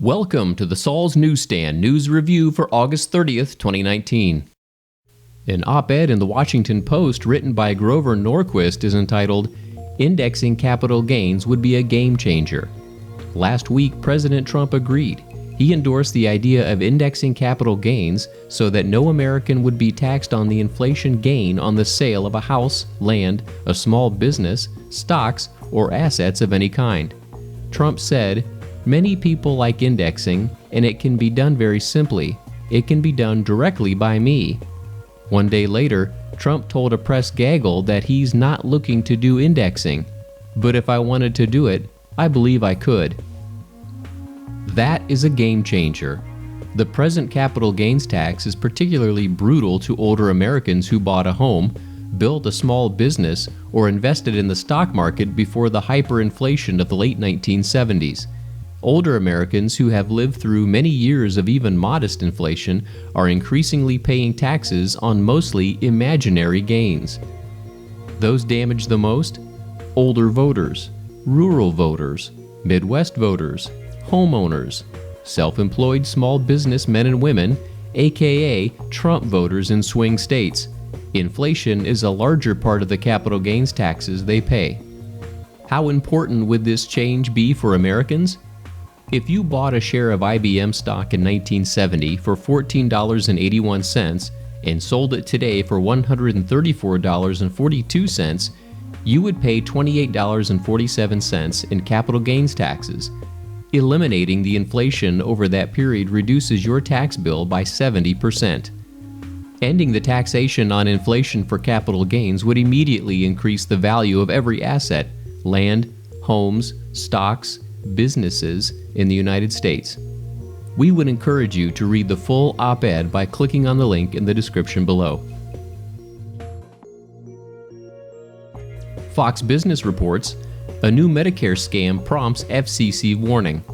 Welcome to the Saul's Newsstand News Review for August 30th, 2019. An op-ed in the Washington Post written by Grover Norquist is entitled, "Indexing Capital Gains Would Be a Game Changer." Last week, President Trump agreed. He endorsed the idea of indexing capital gains so that no American would be taxed on the inflation gain on the sale of a house, land, a small business, stocks, or assets of any kind. Trump said, "Many people like indexing, and it can be done very simply. It can be done directly by me." One day later, Trump told a press gaggle that he's not looking to do indexing, but if I wanted to do it, I believe I could. That is a game changer. The present capital gains tax is particularly brutal to older Americans who bought a home, built a small business, or invested in the stock market before the hyperinflation of the late 1970s. Older Americans who have lived through many years of even modest inflation are increasingly paying taxes on mostly imaginary gains. Those damaged the most? Older voters, rural voters, Midwest voters, homeowners, self-employed small business men and women, aka Trump voters in swing states. Inflation is a larger part of the capital gains taxes they pay. How important would this change be for Americans? If you bought a share of IBM stock in 1970 for $14.81 and sold it today for $134.42, you would pay $28.47 in capital gains taxes. Eliminating the inflation over that period reduces your tax bill by 70%. Ending the taxation on inflation for capital gains would immediately increase the value of every asset, land, homes, stocks, businesses in the United States. We would encourage you to read the full op-ed by clicking on the link in the description below. Fox Business reports, a new Medicare scam prompts FCC warning.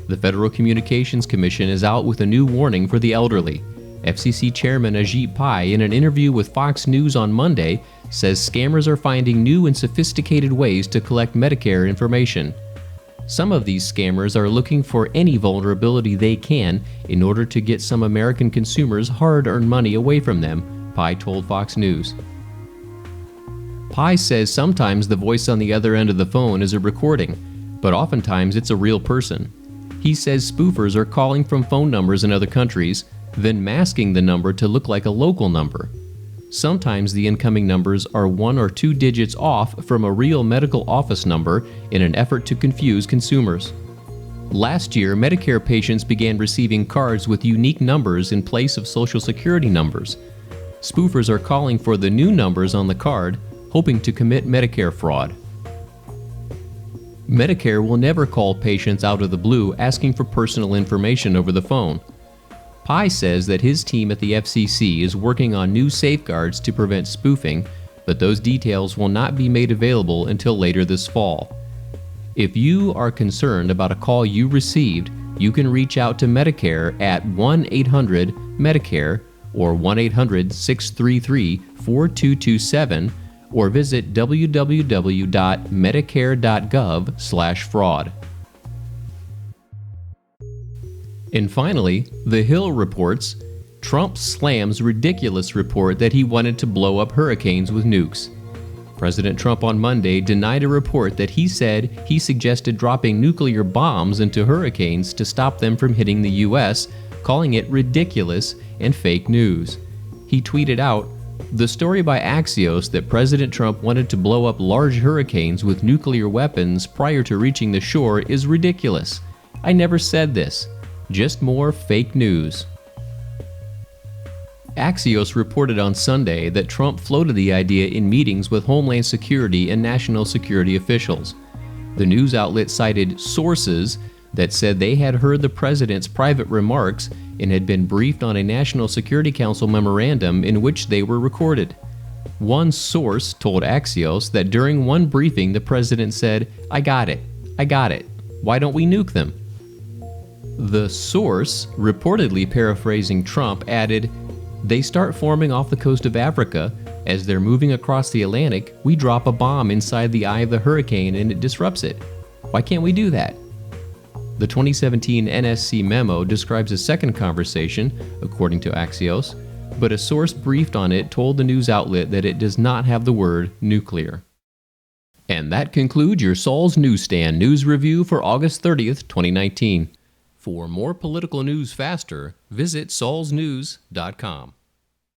The Federal Communications Commission is out with a new warning for the elderly. FCC Chairman Ajit Pai, in an interview with Fox News on Monday, says scammers are finding new and sophisticated ways to collect Medicare information. Some of these scammers are looking for any vulnerability they can in order to get some American consumers' hard-earned money away from them, Pai told Fox News. Pai says sometimes the voice on the other end of the phone is a recording, but oftentimes it's a real person. He says spoofers are calling from phone numbers in other countries, then masking the number to look like a local number. Sometimes the incoming numbers are 1 or 2 digits off from a real medical office number in an effort to confuse consumers. Last year, Medicare patients began receiving cards with unique numbers in place of Social Security numbers. Spoofers are calling for the new numbers on the card, hoping to commit Medicare fraud. Medicare will never call patients out of the blue asking for personal information over the phone. Pai says that his team at the FCC is working on new safeguards to prevent spoofing, but those details will not be made available until later this fall. If you are concerned about a call you received, you can reach out to Medicare at 1-800-MEDICARE or 1-800-633-4227 or visit www.medicare.gov/fraud. And finally, The Hill reports, Trump slams ridiculous report that he wanted to blow up hurricanes with nukes. President Trump on Monday denied a report that he said he suggested dropping nuclear bombs into hurricanes to stop them from hitting the U.S., calling it ridiculous and fake news. He tweeted out, "The story by Axios that President Trump wanted to blow up large hurricanes with nuclear weapons prior to reaching the shore is ridiculous. I never said this. Just more fake news." Axios reported on Sunday that Trump floated the idea in meetings with Homeland Security and national security officials. The news outlet cited sources that said they had heard the president's private remarks and had been briefed on a National Security Council memorandum in which they were recorded. One source told Axios that during one briefing the president said, I got it. Why don't we nuke them?" The source, reportedly paraphrasing Trump, added, "They start forming off the coast of Africa. As they're moving across the Atlantic, we drop a bomb inside the eye of the hurricane and it disrupts it. Why can't we do that?" The 2017 NSC memo describes a second conversation, according to Axios, but a source briefed on it told the news outlet that it does not have the word nuclear. And that concludes your Saul's Newsstand News Review for August 30th, 2019. For more political news faster, visit saulsnews.com.